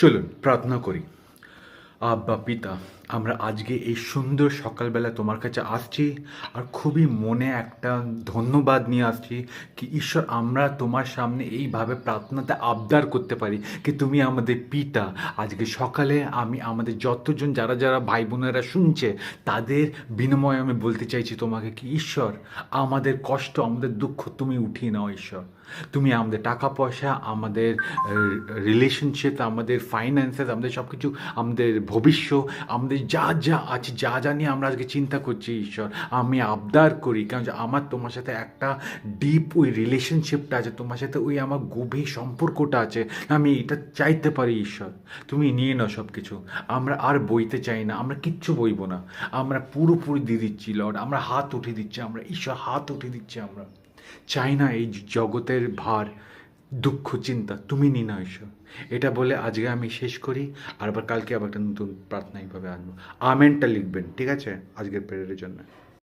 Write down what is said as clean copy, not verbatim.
চলুন প্রার্থনা করি। আব্বা পিতা, আমরা আজকে এই সুন্দর সকালবেলা তোমার কাছে আসছি, আর খুবই মনে একটা ধন্যবাদ নিয়ে আসছি কি ঈশ্বর, আমরা তোমার সামনে এইভাবে প্রার্থনাতে আবদার করতে পারি কি তুমি আমাদের পিতা। আজকে সকালে আমি আমাদের যতজন যারা যারা ভাই বোনেরা শুনছে তাদের বিনিময়ে আমি বলতে চাইছি তোমাকে কি ঈশ্বর, আমাদের কষ্ট আমাদের দুঃখ তুমি উঠিয়ে নাও ঈশ্বর। তুমি আমাদের টাকা পয়সা, আমাদের রিলেশনশিপ, আমাদের ফাইন্যান্সেস, আমাদের সব কিছু, আমাদের ভবিষ্য, আমাদের যা যা আছে, যা যা নিয়ে আমরা আজকে চিন্তা করছি ঈশ্বর, আমি আবদার করি কারণ যে আমার তোমার সাথে একটা ডিপ ওই রিলেশনশিপটা আছে, তোমার সাথে ওই আমার গভীর সম্পর্কটা আছে, আমি এটা চাইতে পারি ঈশ্বর। তুমি নিয়ে নাও সব কিছু। আমরা আর বইতে চাই না, আমরা কিচ্ছু বইবো না, আমরা পুরোপুরি দিয়ে দিচ্ছি লর্ড, আমরা হাত উঠে দিচ্ছি, আমরা ঈশ্বর হাত উঠে দিচ্ছি। আমরা চাই না এই জগতের ভার, দুঃখ, চিন্তা, তুমি নি না ঈশ্বর। এটা বলে আজকে আমি শেষ করি, আর আবার কালকে আবার একটা নতুন প্রার্থনা এইভাবে আনবো। আমেনটা লিখবেন, ঠিক আছে, আজকের প্রেয়ারের জন্য।